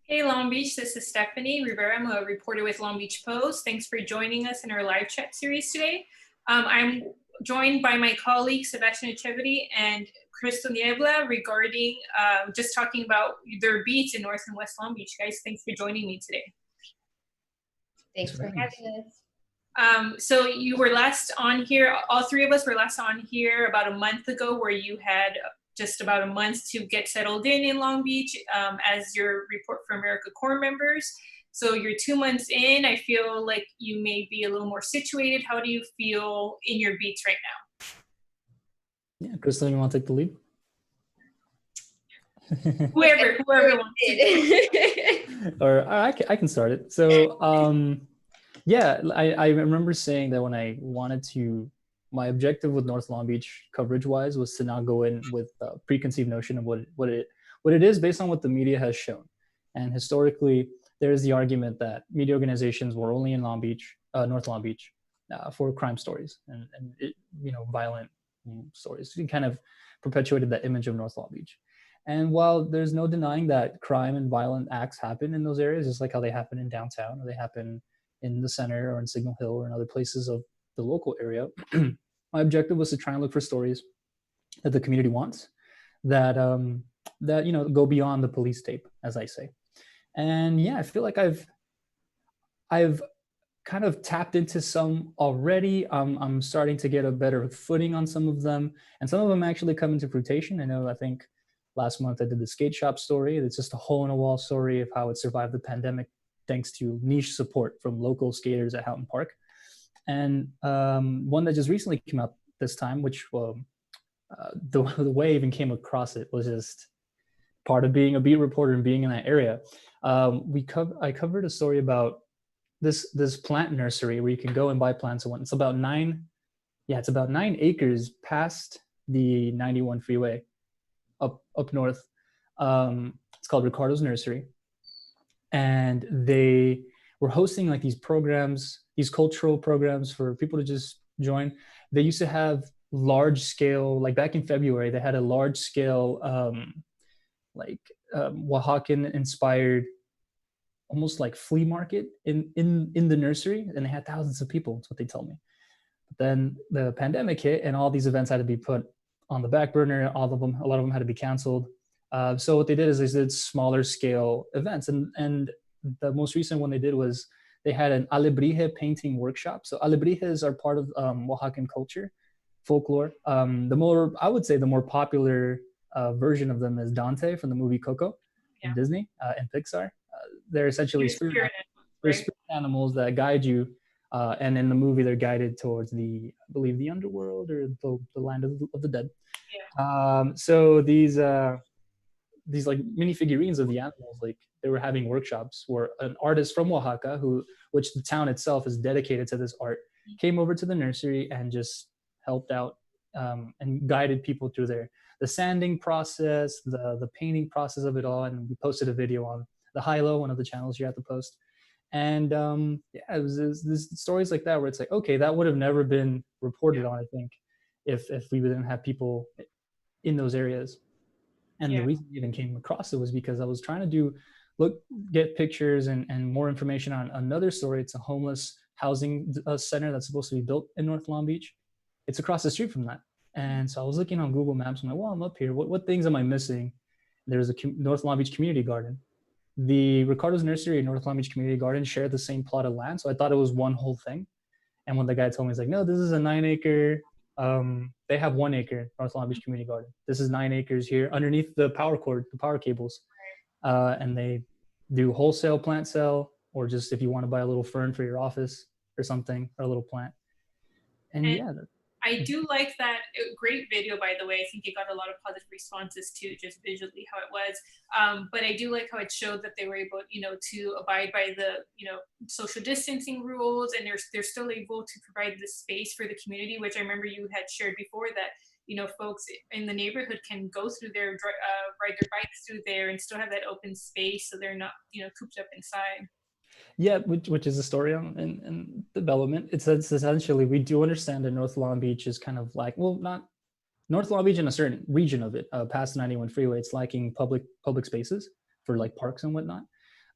Hey Long Beach, this is Stephanie Rivera. I'm a reporter with Long Beach Post. Thanks for joining us in our live chat series today. I'm joined by my colleagues Sebastian Echeverry and Niebla regarding just talking about their beats in North and West Long Beach. Guys, thanks for joining me today. Thanks for having us. So you were last on here, all three of us were last on here about a month ago, where you had just about a month to get settled in Long Beach as your Report for America Corps members. So you're 2 months in. I feel like you may be a little more situated. How do you feel in your beats right now? Yeah, Crystal, you want to take the lead? whoever wants to. Or I can start it. So yeah, I remember saying that when I wanted to, my objective with North Long Beach coverage wise was to not go in with a preconceived notion of what it is based on what the media has shown. And historically, there is the argument that media organizations were only in Long Beach, North Long Beach, for crime stories and violent stories. It kind of perpetuated that image of North Long Beach. And while there's no denying that crime and violent acts happen in those areas, just like how they happen in downtown, or they happen in the center or in Signal Hill or in other places of the local area, my objective was to try and look for stories that the community wants, that go beyond the police tape, as I say. And yeah, I feel like I've kind of tapped into some already. I'm starting to get a better footing on some of them, and some of them actually come into fruition. I think last month I did the skate shop story. It's just a hole in a wall story of how it survived the pandemic thanks to niche support from local skaters at Houghton Park. And one that just recently came out this time, which the way I even came across it was just part of being a beat reporter and being in that area. I covered a story about this plant nursery where you can go and buy plants. It's about 9 acres past the 91 freeway up north. It's called Ricardo's Nursery. And they were hosting like these programs, these cultural programs for people to just join. They used to have large scale, like back in February, they had a large scale, Oaxacan inspired, almost like flea market in the nursery. And they had thousands of people, that's what they tell me. But then the pandemic hit and all these events had to be put on the back burner. A lot of them had to be canceled. So what they did is they did smaller scale events. And the most recent one they did was they had an Alebrije painting workshop. So Alebrijes are part of Oaxacan culture, folklore. The more popular version of them is Dante from the movie Coco in Disney and Pixar. They're essentially spirit animals that guide you. And in the movie, they're guided towards I believe the underworld or the land of the dead. Yeah. So these like mini figurines of the animals, like they were having workshops where an artist from Oaxaca, which the town itself is dedicated to this art, came over to the nursery and just helped out and guided people through the sanding process, the painting process of it all. And we posted a video on the Hilo, one of the channels you have to post. And it was stories like that where it's like, okay, that would have never been reported on, I think, if we didn't have people in those areas. And the reason I even came across it was because I was trying to get pictures and more information on another story. It's a homeless housing center that's supposed to be built in North Long Beach. It's across the street from that. And so I was looking on Google Maps. I'm like, well, I'm up here. What things am I missing? There's a North Long Beach Community Garden. The Ricardo's Nursery and North Long Beach Community Garden share the same plot of land. So I thought it was one whole thing. And when the guy told me, he's like, no, this is a 9 acre. They have 1 acre, North Long Beach Community Garden. This is 9 acres here underneath the power cord, the power cables. And they do wholesale plant sale, or just if you want to buy a little fern for your office or something, or a little plant. And I do like that. Great video, by the way. I think it got a lot of positive responses too, just visually how it was. But I do like how it showed that they were able, to abide by the, social distancing rules, and they're still able to provide the space for the community, which I remember you had shared before that, folks in the neighborhood can go through ride their bikes through there and still have that open space, so they're not, cooped up inside. Yeah, which is a story in development. It's essentially, we do understand that North Long Beach is kind of like, well, not North Long Beach in a certain region of it, past the 91 freeway, it's lacking public spaces for like parks and whatnot.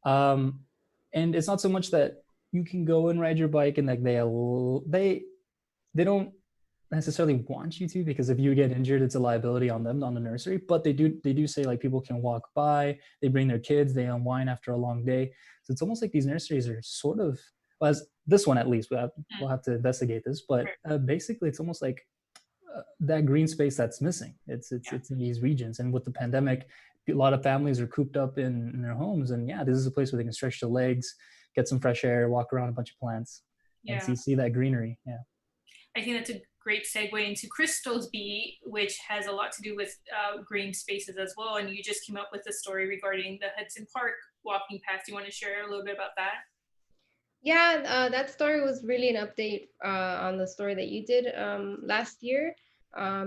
And it's not so much that you can go and ride your bike and like they don't necessarily want you to, because if you get injured, it's a liability on them, on the nursery. But they do say like people can walk by, they bring their kids, they unwind after a long day. So it's almost like these nurseries are sort of, well, as this one at least, we'll have to investigate this, but basically it's almost like that green space that's missing. It's in these regions, and with the pandemic, a lot of families are cooped up in their homes, and yeah, this is a place where they can stretch their legs, get some fresh air, walk around a bunch of plants, and see that greenery. Yeah, I think that's a great segue into Crystal's Bee, which has a lot to do with green spaces as well. And you just came up with a story regarding the Hudson Park walking path. Do you want to share a little bit about that? Yeah, that story was really an update on the story that you did last year.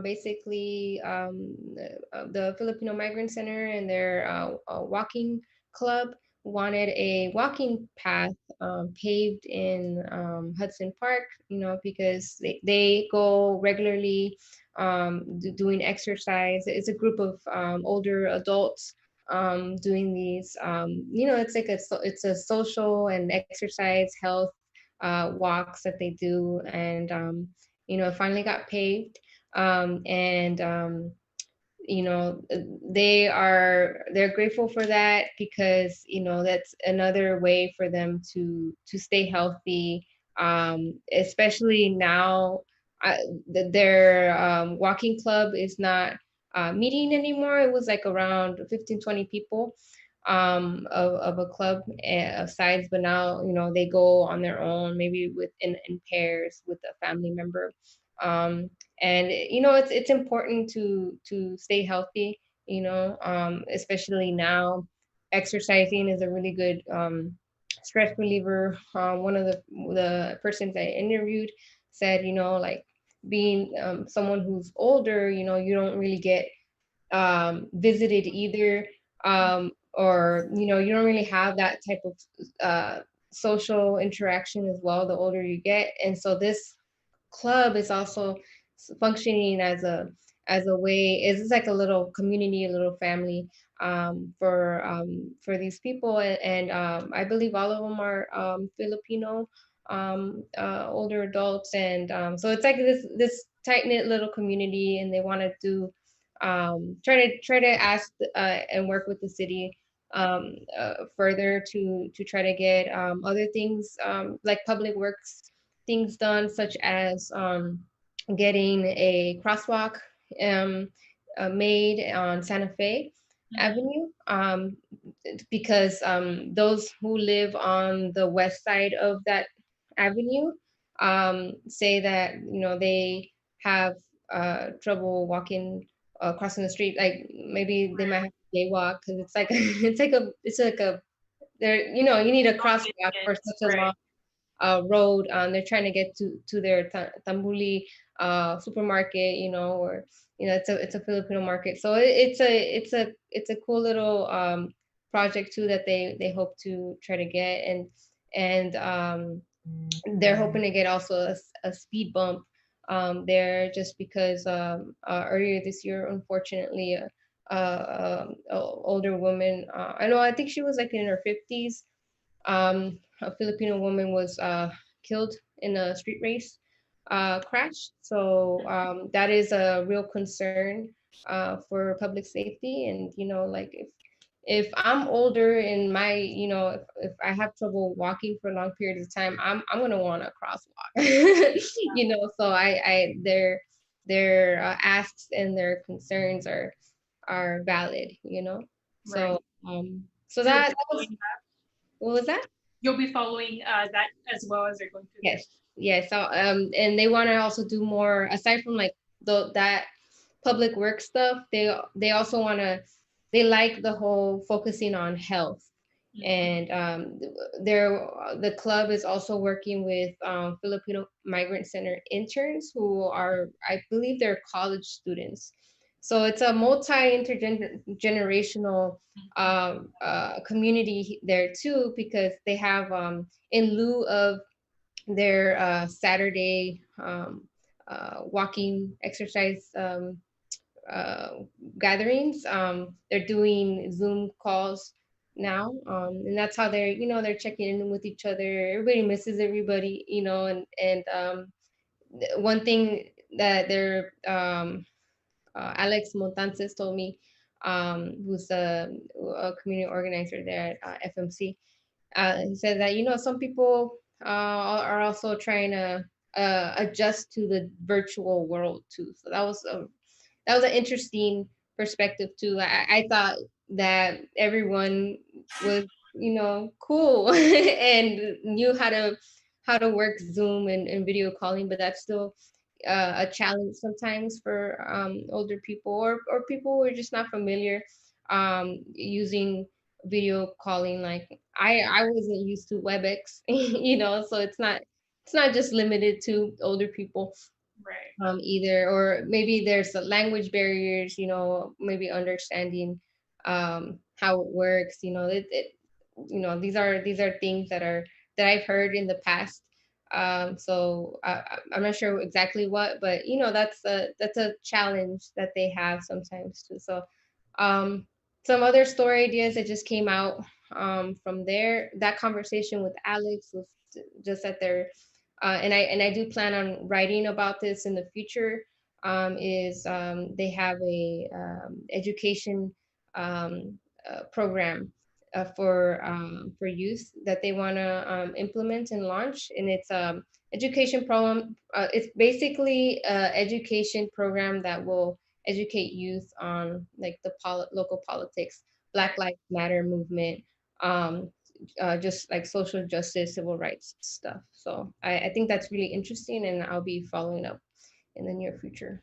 Basically, the Filipino Migrant Center and their walking club wanted a walking path paved in Hudson Park, because they go regularly doing exercise. It's a group of older adults doing these, it's like it's a social and exercise health walks that they do, and it finally got paved, and they're grateful for that, because that's another way for them to stay healthy, especially now. Their walking club is not meeting anymore. It was like around 15-20 people of a club of size, but now they go on their own, maybe in pairs with a family member. And it's important to stay healthy, especially now. Exercising is a really good stress reliever. One of the persons I interviewed said, like being someone who's older, you don't really get visited either, or you don't really have that type of social interaction as well the older you get. And so this club is also functioning as a way, it's like a little community, a little family for these people, and I believe all of them are Filipino older adults, and so it's like this tight-knit little community, and they want to do try to ask and work with the city further to try to get other things like public works things done, such as getting a crosswalk um, made on Santa Fe Avenue, because those who live on the west side of that avenue say that they have trouble crossing the street. Like maybe they might have to jaywalk, because it's like a there, you need a crosswalk for such a long road. They're trying to get to their Tambuli supermarket, or it's a Filipino market. So it's a cool little project too that they hope to try to get, and they're hoping to get also a speed bump there, just because earlier this year, unfortunately, older woman, I think she was like in her 50s, a Filipino woman was killed in a street race crash. So that is a real concern for public safety. And like if I'm older and my if I have trouble walking for long periods of time, I'm gonna want a crosswalk. So I their asks and their concerns are valid. So so that was, what was that? You'll be following that as well as they're going through. Yes. So and they want to also do more aside from like that public work stuff. They also want to, they like the whole focusing on health. And the club is also working with Filipino Migrant Center interns who are, I believe, they're college students. So it's a multi-intergenerational community there too, because they have in lieu of their Saturday walking exercise gatherings, they're doing Zoom calls now, and that's how they're, they're checking in with each other. Everybody misses everybody, and one thing that they're Alex Montances told me, who's a community organizer there at FMC. He said that, some people are also trying to adjust to the virtual world too. So that was an interesting perspective too. I thought that everyone was, cool and knew how to work Zoom and video calling, but that's still a challenge sometimes for older people, or people who are just not familiar using video calling. Like I wasn't used to WebEx, so it's not just limited to older people Right. either, or maybe there's the language barriers, maybe understanding how it works. These are things that I've heard in the past. So I'm not sure exactly what, but that's a challenge that they have sometimes too. So um, some other story ideas that just came out from there. That conversation with Alex was just at their, and I do plan on writing about this in the future. Is They have a education program for youth that they want to implement and launch, and it's education program. It's basically a education program that will educate youth on like the local politics, Black Right. Lives Matter movement, um, just like social justice, civil rights stuff. So I think that's really interesting, and I'll be following up in the near future.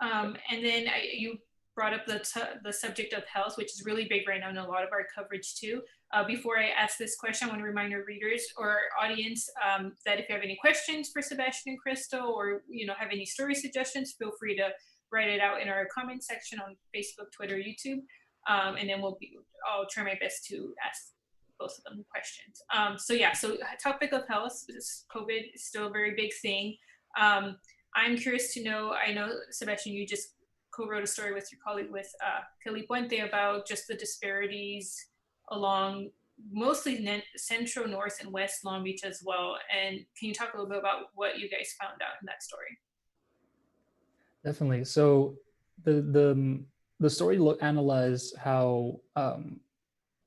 And then you brought up the subject of health, which is really big right now in a lot of our coverage too. Before I ask this question, I want to remind our readers or our audience that if you have any questions for Sebastian and Crystal, or have any story suggestions, feel free to write it out in our comment section on Facebook, Twitter, YouTube, and then I'll try my best to ask both of them questions. So topic of health, COVID is still a very big thing. I'm curious to know, I know, Sebastian, you just co-wrote a story with your colleague, with Kelly Puente, about just the disparities along mostly central, north, and west Long Beach as well. And can you talk a little bit about what you guys found out in that story? Definitely. So the story analyzed how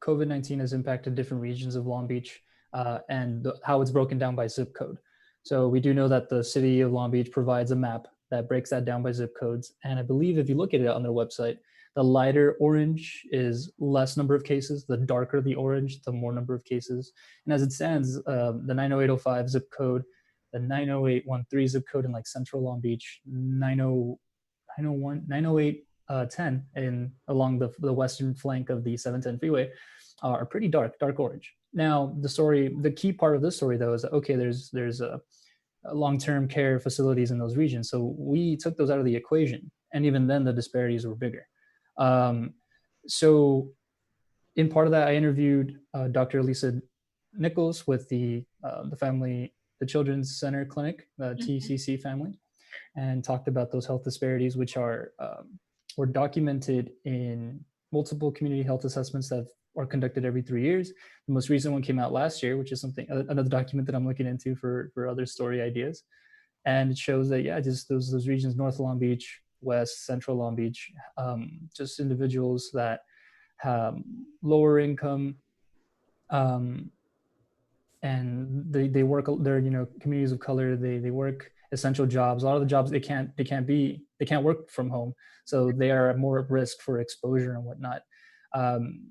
COVID-19 has impacted different regions of Long Beach, and how it's broken down by zip code. So we do know that the city of Long Beach provides a map that breaks that down by zip codes. And I believe if you look at it on their website, the lighter orange is less number of cases. The darker the orange, the more number of cases. And as it stands, the 90805 zip code, the 90813 zip code in like central Long Beach, 901, 90810 in along the western flank of the 710 freeway are pretty dark orange. Now, the key part of this story though is that, okay, there's a long-term care facilities in those regions. So we took those out of the equation, and even then the disparities were bigger. So in part of that, I interviewed Dr. Lisa Nichols with the Children's Center Clinic, the TCC family, and talked about those health disparities, which were documented in multiple community health assessments that are conducted every 3 years. The most recent one came out last year, which is another document that I'm looking into for other story ideas. And it shows that, yeah, just those regions, North Long Beach, West, Central Long Beach, just individuals that have lower income, and they work, they're communities of color, they work essential jobs. A lot of the jobs they can't work from home, so they are more at risk for exposure and whatnot.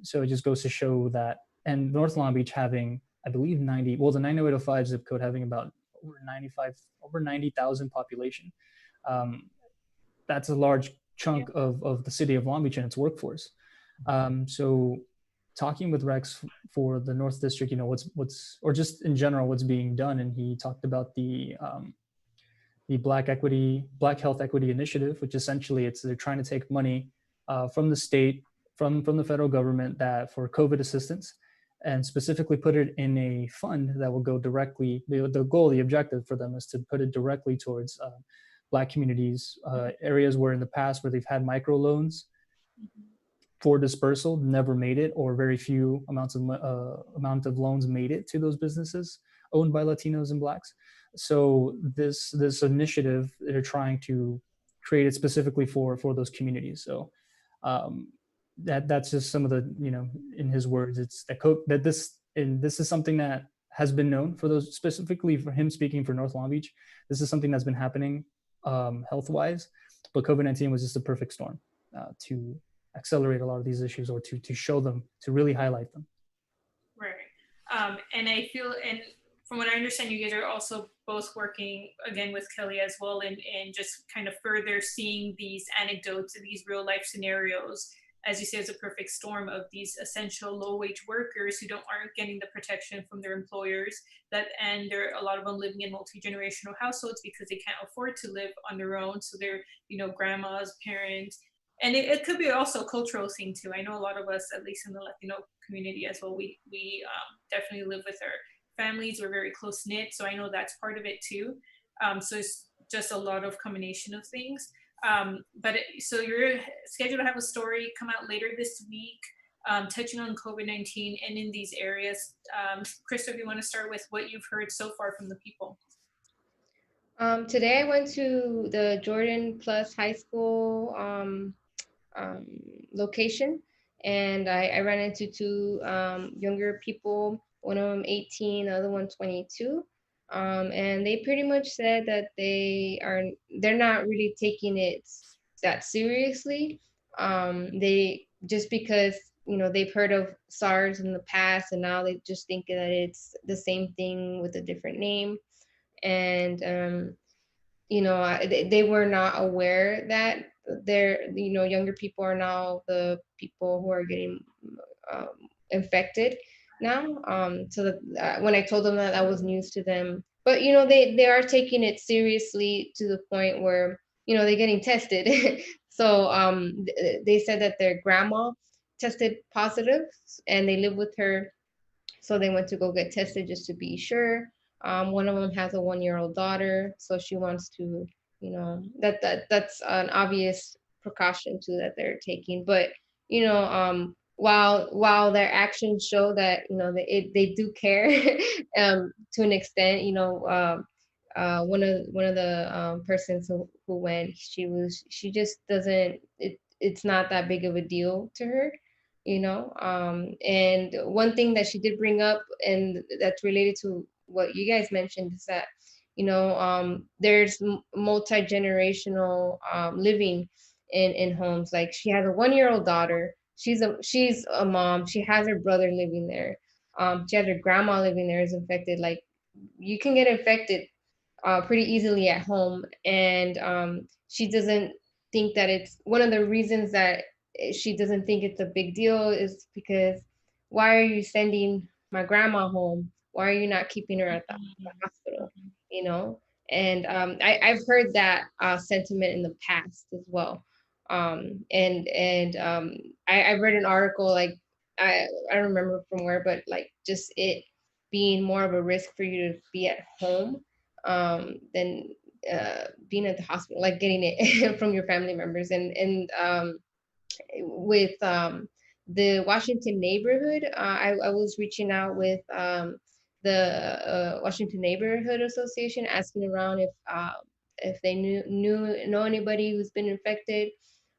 So it just goes to show that. And North Long Beach having, I believe, the 90805 zip code having about over 90,000 population. That's a large chunk of the city of Long Beach and its workforce. So talking with Rex for the North District, what's or just in general what's being done, and he talked about the Black Health Equity Initiative, which essentially they're trying to take money from the state, from the federal government, that for COVID assistance, and specifically put it in a fund that will go directly. The objective for them is to put it directly towards Black communities, areas where in the past where they've had microloans. for dispersal never made it, or very few amount of loans made it to those businesses owned by Latinos and Blacks. So this initiative, they're trying to create it specifically for those communities. So um, that's just some of the, in his words, it's that this is something that has been known for those, specifically for him speaking for North Long Beach. This is something that's been happening health wise, but COVID-19 was just a perfect storm to accelerate a lot of these issues, or to show them, to really highlight them. Right. And I feel, and from what I understand, you guys are also both working again with Kelly as well, and just kind of further seeing these anecdotes and these real life scenarios, as you say, it's a perfect storm of these essential low wage workers who aren't getting the protection from their employers, and there are a lot of them living in multi-generational households because they can't afford to live on their own. So they're, grandmas, parents, and it could be also a cultural thing too. I know a lot of us, at least in the Latino community as well, we definitely live with our families. We're very close knit, so I know that's part of it too. So it's just a lot of combination of things. So you're scheduled to have a story come out later this week, touching on COVID-19 and in these areas. Krista, if you want to start with what you've heard so far from the people. Today I went to the Jordan Plus High School location, and I ran into two younger people, one of them 18, the other one 22. And they pretty much said that they're not really taking it that seriously. They just because they've heard of SARS in the past, and now they just think that it's the same thing with a different name. And they were not aware that younger people are now the people who are getting infected now. When I told them that was news to them, but they are taking it seriously to the point where they're getting tested. So they said that their grandma tested positive and they live with her, so they went to go get tested just to be sure. One of them has a 1-year-old daughter, so she wants to, that's an obvious precaution too that they're taking. But while their actions show that they do care, to an extent, one of the persons who went, she just doesn't, it's not that big of a deal to her. And one thing that she did bring up, and that's related to what you guys mentioned, is that there's multi-generational living in homes. Like, she has a 1-year-old daughter, she's a mom, she has her brother living there, she has her grandma living there is infected. Like, you can get infected pretty easily at home. And she doesn't think that it's one of the reasons that she doesn't think it's a big deal is because, why are you sending my grandma home? Why are you not keeping her at the hospital? And I've heard that sentiment in the past as well. I read an article, like, I don't remember from where, but like, just it being more of a risk for you to be at home than being at the hospital, like getting it from your family members. And with the Washington neighborhood, I was reaching out with the Washington Neighborhood Association, asking around if they know anybody who's been infected.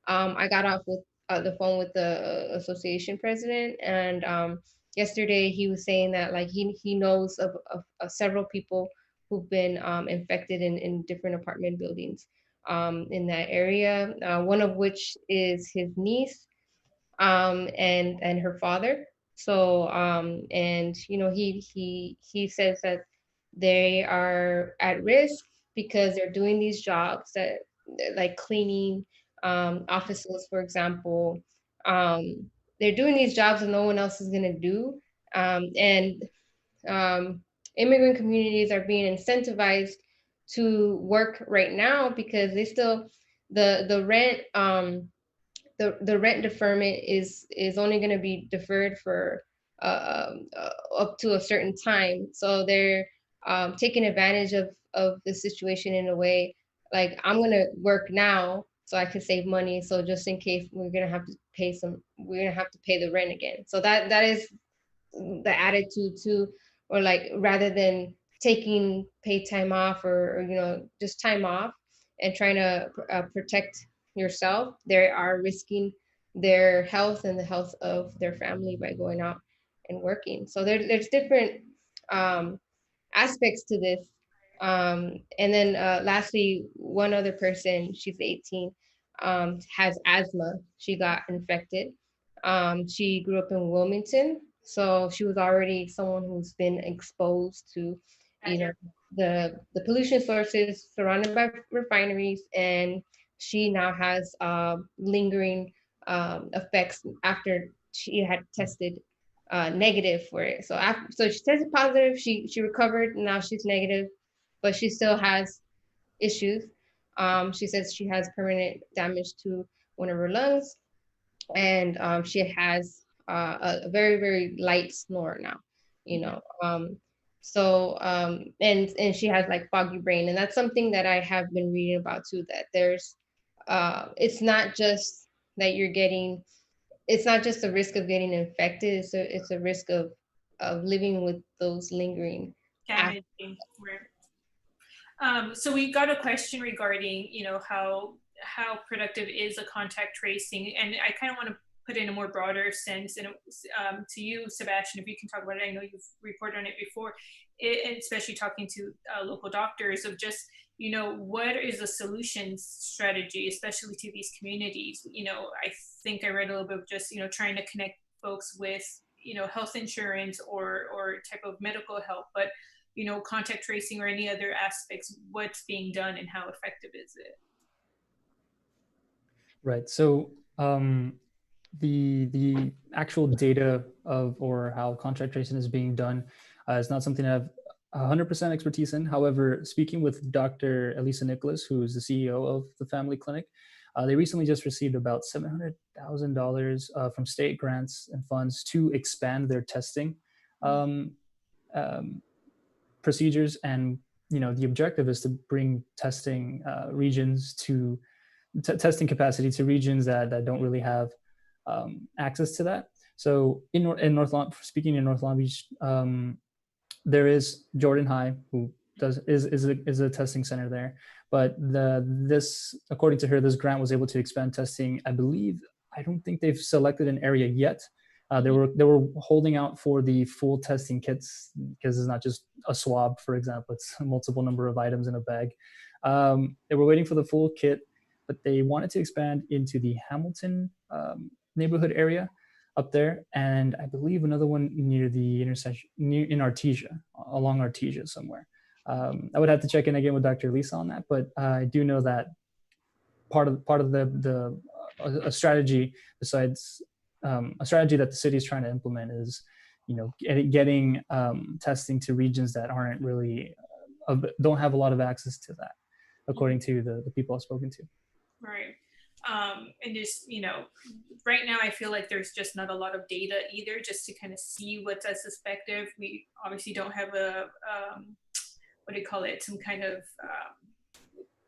I got off with the phone with the association president, and yesterday he was saying that, like, he knows of several people who've been infected in different apartment buildings in that area. One of which is his niece and her father. So and he says that they are at risk because they're doing these jobs that, like cleaning offices, for example. They're doing these jobs that no one else is going to do. And immigrant communities are being incentivized to work right now because they still, the rent the rent deferment is only going to be deferred for up to a certain time. So they're taking advantage of the situation in a way, like, I'm going to work now so I could save money. So just in case we're gonna have to pay the rent again. So that is the attitude too, or like rather than taking paid time off or just time off and trying to protect yourself, they are risking their health and the health of their family by going out and working. So there's different aspects to this. And then lastly, one other person, she's 18, has asthma. She got infected. She grew up in Wilmington, so she was already someone who's been exposed to, the pollution sources surrounded by refineries, and she now has lingering effects after she had tested negative for it. So she tested positive. She recovered. And now she's negative, but she still has issues. She says she has permanent damage to one of her lungs, and she has a very very light snore now. You know. And she has like foggy brain, and that's something that I have been reading about too. That there's, it's not just that you're getting it's not just a risk of getting infected, it's a risk of living with those lingering damaging. So we got a question regarding, how productive is a contact tracing, and I kind of want to put in a more broader sense. And to you, Sebastian, if you can talk about it, I know you've reported on it before, especially talking to local doctors of just, what is the solutions strategy, especially to these communities? I think I read a little bit of just, trying to connect folks with, health insurance or type of medical help, but contact tracing or any other aspects, what's being done and how effective is it? Right. So the actual data of or how contact tracing is being done is not something I have 100% expertise in. However, speaking with Dr. Elisa Nicholas, who is the CEO of the family clinic, they recently just received about $700,000 from state grants and funds to expand their testing procedures. And the objective is to bring testing regions to testing capacity to regions that don't really have access to that. So in North Long, speaking in North Long Beach, there is Jordan High, who is a testing center there. But this, according to her, this grant was able to expand testing. I don't think they've selected an area yet. They were holding out for the full testing kits, because it's not just a swab, for example. It's a multiple number of items in a bag. They were waiting for the full kit, but they wanted to expand into the Hamilton neighborhood area up there, and I believe another one near the intersection, in Artesia, along Artesia somewhere. I would have to check in again with Dr. Lisa on that, but I do know that part of a strategy, besides a strategy that the city is trying to implement, is getting testing to regions that aren't really don't have a lot of access to that, according to the people I've spoken to. Right. And just, right now I feel like there's just not a lot of data either, just to kind of see what's as effective. We obviously don't have some kind of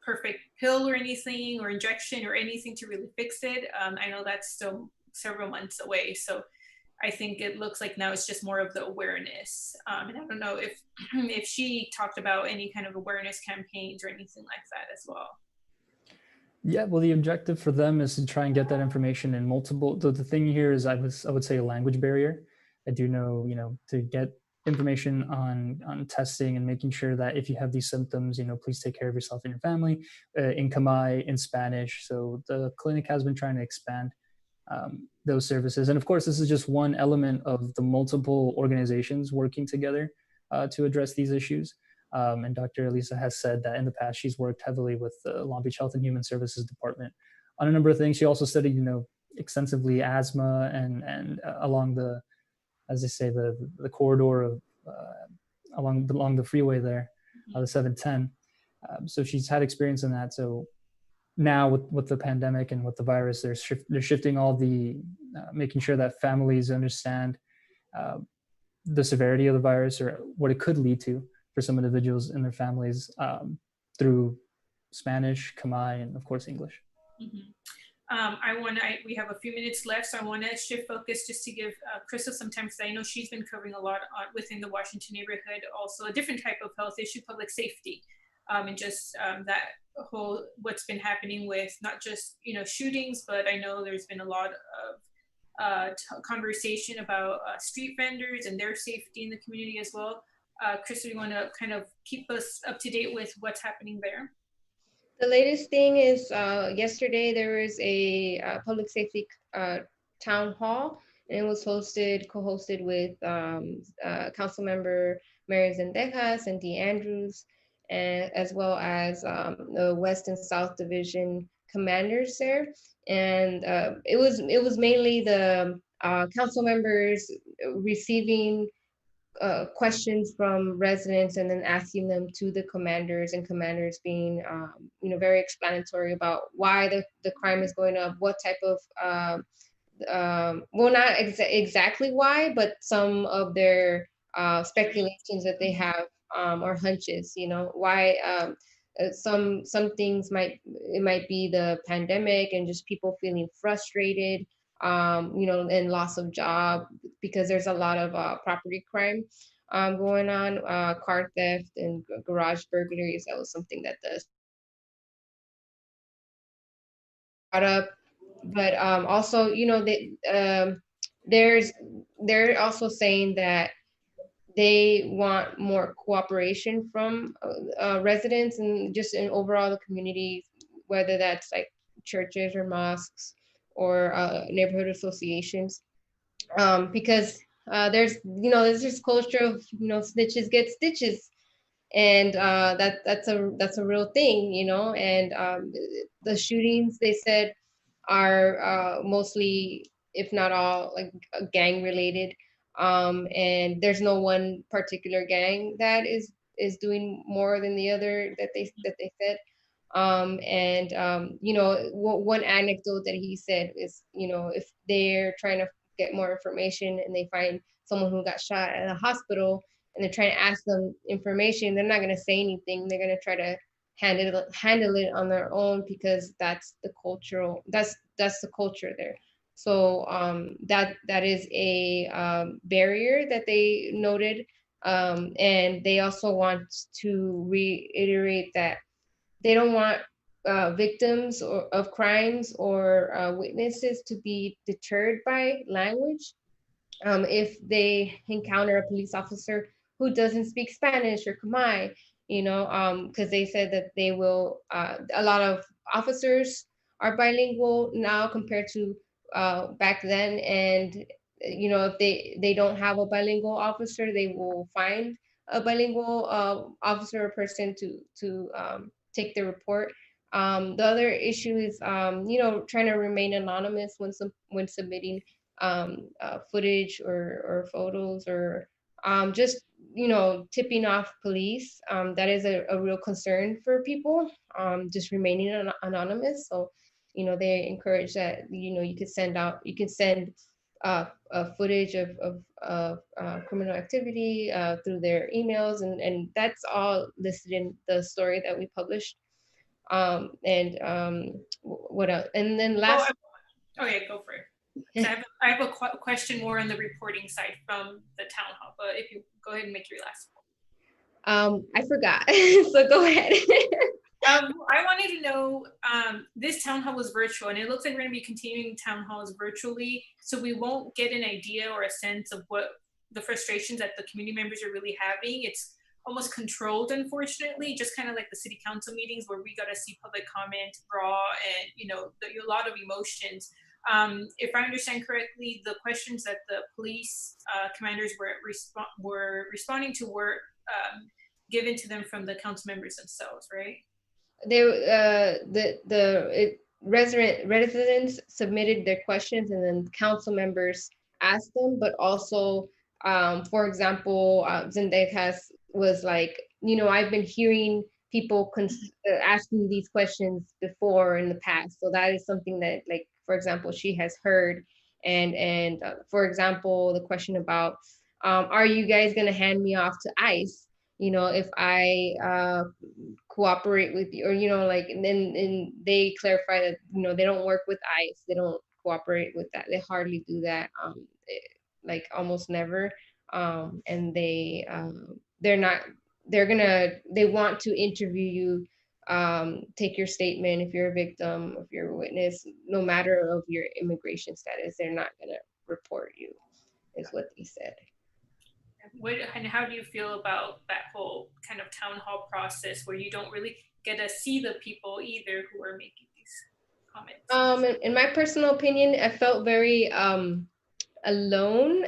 perfect pill or anything, or injection or anything to really fix it. I know that's still several months away. So I think it looks like now it's just more of the awareness. And I don't know if she talked about any kind of awareness campaigns or anything like that as well. Yeah, well, the objective for them is to try and get that information in multiple. The thing here is, I would say, a language barrier. I do know, to get information on testing and making sure that if you have these symptoms, please take care of yourself and your family, in Khmer, in Spanish. So the clinic has been trying to expand those services. And of course, this is just one element of the multiple organizations working together to address these issues. And Dr. Elisa has said that in the past, she's worked heavily with the Long Beach Health and Human Services Department on a number of things. She also studied, extensively asthma and along the, as they say, the corridor of along the freeway there, the 710. So she's had experience in that. So now with the pandemic and with the virus, they're shifting all the, making sure that families understand the severity of the virus or what it could lead to for some individuals and their families through Spanish, Khmer, and of course English. Mhm. We have a few minutes left, so I want to shift focus just to give Crystal some time, because I know she's been covering a lot within the Washington neighborhood, also a different type of health issue, public safety, and just that whole what's been happening with not just shootings, but I know there's been a lot of conversation about street vendors and their safety in the community as well. Crystal, you want to kind of keep us up to date with what's happening there? The latest thing is yesterday there was a public safety town hall, and it was co-hosted with council member Mary Zendejas and Dee Andrews, and as well as the West and South Division commanders there. And it was mainly the council members receiving questions from residents and then asking them to the commanders, and commanders being very explanatory about why the crime is going up, what type of well, not exactly why, but some of their speculations that they have, or hunches, why some things might be the pandemic and just people feeling frustrated, and loss of job, because there's a lot of property crime going on, car theft and garage burglaries. That was something that the brought up. But also, there's they're also saying that they want more cooperation from residents and just in overall the community, whether that's like churches or mosques or neighborhood associations, because there's this culture of snitches get stitches, and that's a real thing, and the shootings, they said, are mostly, if not all, like gang related, and there's no one particular gang that is doing more than the other, that they said. And one anecdote that he said is, if they're trying to get more information and they find someone who got shot at a hospital and they're trying to ask them information, they're not going to say anything. They're going to try to handle it on their own, because that's the culture there. So that is a barrier that they noted, and they also want to reiterate that they don't want victims of crimes or witnesses to be deterred by language. If they encounter a police officer who doesn't speak Spanish or Khmer, because they said that they will, a lot of officers are bilingual now compared to back then. And, if they don't have a bilingual officer, they will find a bilingual officer or person to take the report. The other issue is, trying to remain anonymous when submitting footage or photos, or just tipping off police. That is a real concern for people, just remaining anonymous. So they encourage that you can send footage of criminal activity through their emails, and that's all listed in the story that we published. And what else? And then last. Okay, go for it. So I have a question more on the reporting side from the town hall, but if you go ahead and make your last one. I forgot, so go ahead. I wanted to know, this town hall was virtual, and it looks like we're going to be continuing town halls virtually, so we won't get an idea or a sense of what the frustrations that the community members are really having. It's almost controlled, unfortunately, just kind of like the city council meetings where we got to see public comment raw and a lot of emotions. If I understand correctly, the questions that the police commanders were responding to were given to them from the council members themselves, right? They residents submitted their questions, and then council members asked them. But also, for example, Zendejas was like, I've been hearing people asking these questions before in the past, so that is something that, like, for example, she has heard. And for example, the question about, are you guys going to hand me off to ICE? if I cooperate with you, or like, and then they clarify that they don't work with ICE, they don't cooperate with that, they hardly do that, like almost never, and they're not, they want to interview you, take your statement if you're a victim, if you're a witness, no matter of your immigration status, they're not gonna report you, is what they said. And how do you feel about that whole kind of town hall process where you don't really get to see the people either who are making these comments? In my personal opinion, I felt very alone,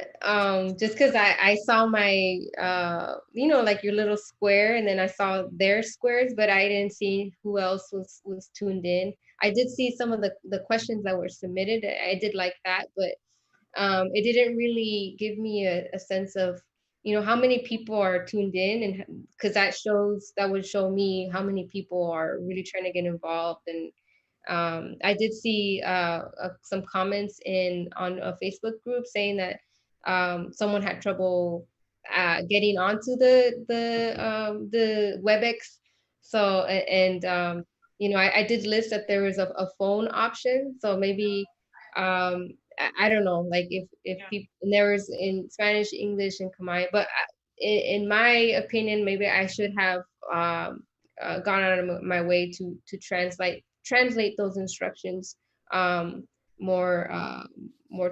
just because I saw my like your little square, and then I saw their squares, but I didn't see who else was tuned in. I did see some of the questions that were submitted. I did like that, but it didn't really give me a sense of how many people are tuned in, and because that would show me how many people are really trying to get involved. And I did see some comments on a Facebook group saying that someone had trouble getting onto the WebEx. So I did list that there was a phone option. So maybe I don't know, like if people, and there was in Spanish, English, and Khmer, but in my opinion, maybe I should have gone out of my way to translate those instructions more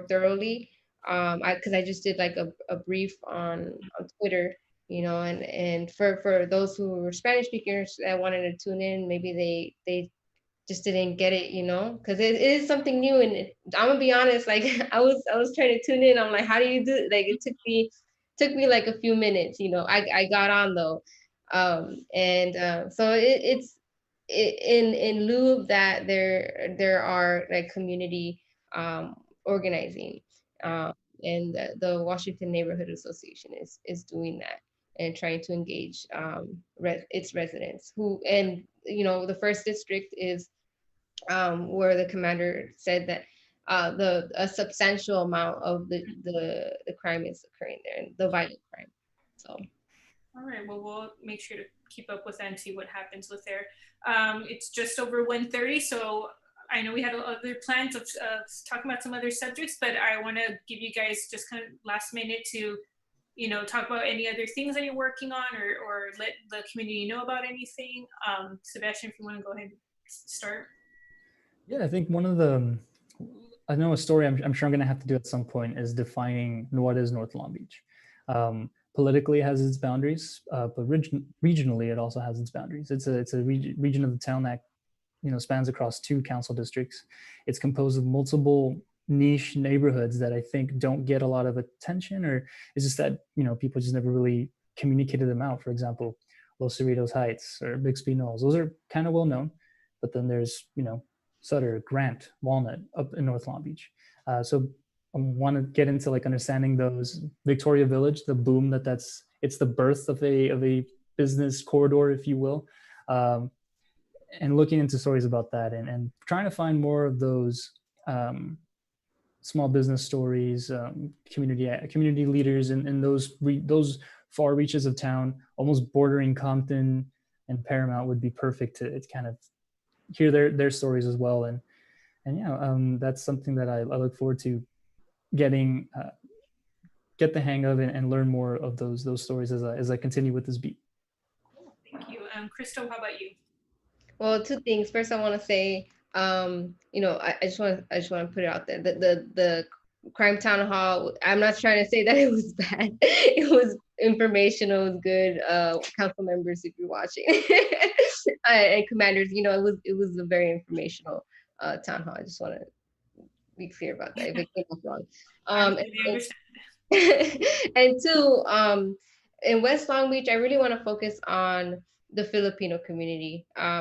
thoroughly, because I just did like a brief on Twitter, and for those who were Spanish speakers that wanted to tune in, maybe they just didn't get it, because it is something new. And I'm gonna be honest, like I was trying to tune in. I'm like, how do you do it? Like it took me like a few minutes. I got on though, and so in lieu of that, there are like community organizing, and the Washington Neighborhood Association is doing that and trying to engage its residents and the first district is where the commander said that a substantial amount of the crime is occurring there, the violent crime. So all right, well, we'll make sure to keep up with that and see what happens with there. It's just over 1:30, so I know we had other plans of talking about some other subjects, but I want to give you guys just kind of last minute to talk about any other things that you're working on, or let the community know about anything. Sebastian, if you want to go ahead and start. Yeah, I think I know a story I'm sure I'm going to have to do at some point is defining what is North Long Beach. Politically, it has its boundaries, but regionally, it also has its boundaries. It's a region of the town that spans across 2 council districts. It's composed of multiple niche neighborhoods that I think don't get a lot of attention, or it's just that people just never really communicated them out. For example, Los Cerritos Heights or Bixby Knolls; those are kind of well known. But then there's Sutter, Grant, Walnut up in North Long Beach. So I want to get into like understanding those. Victoria Village, the boom it's the birth of a business corridor, if you will, and looking into stories about that, and trying to find more of those small business stories, community leaders, and those far reaches of town, almost bordering Compton and Paramount, would be perfect to kind of hear their stories as well. And that's something that I look forward to getting get the hang of and learn more of those stories as I continue with this beat. Cool, thank you. Crystal, how about you? Well, 2 things. First, I want to say, I just want to put it out there that the crime town hall, I'm not trying to say that it was bad. It was informational, it was good. Council members, if you're watching, and commanders, it was a very informational town hall. I just want to be clear about that if it came off wrong. And 2, in West Long Beach, I really want to focus on the Filipino community. I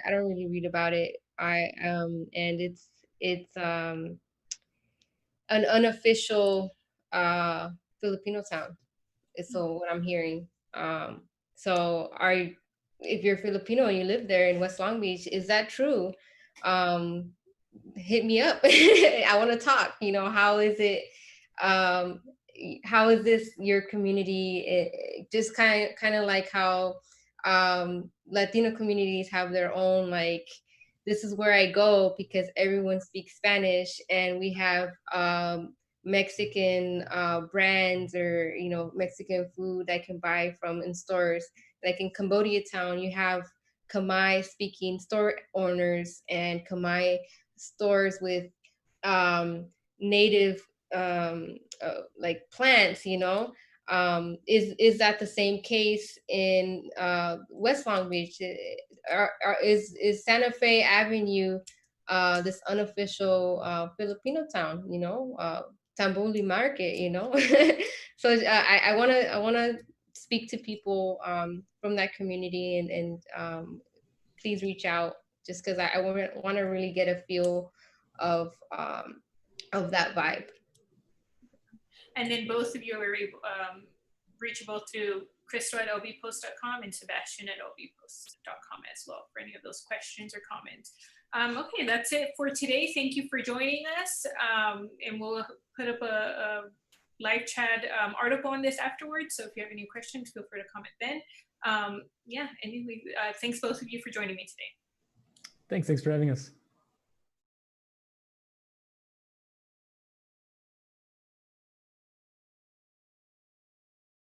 don't really read about it. And it's an unofficial Filipino town. So what I'm hearing. So if you're Filipino and you live there in West Long Beach, is that true? Hit me up. I want to talk. How is it? how is this your community? Just kind of like how Latino communities have their own, like, this is where I go because everyone speaks Spanish, and we have Mexican brands, or Mexican food I can buy from in stores. Like in Cambodia town, you have Khmer speaking store owners and Khmer stores with native like plants. Is that the same case in West Long Beach? Is Santa Fe Avenue this unofficial Filipino town? Tambuli Market. So I want to speak to people from that community, and please reach out, just because I want to really get a feel of that vibe. And then both of you are reachable through Crystal at lbpost.com and Sebastian at lbpost.com as well for any of those questions or comments. Okay, that's it for today. Thank you for joining us. And we'll put up a live chat article on this afterwards. So if you have any questions, feel free to comment then. Yeah, anyway, thanks both of you for joining me today. Thanks for having us.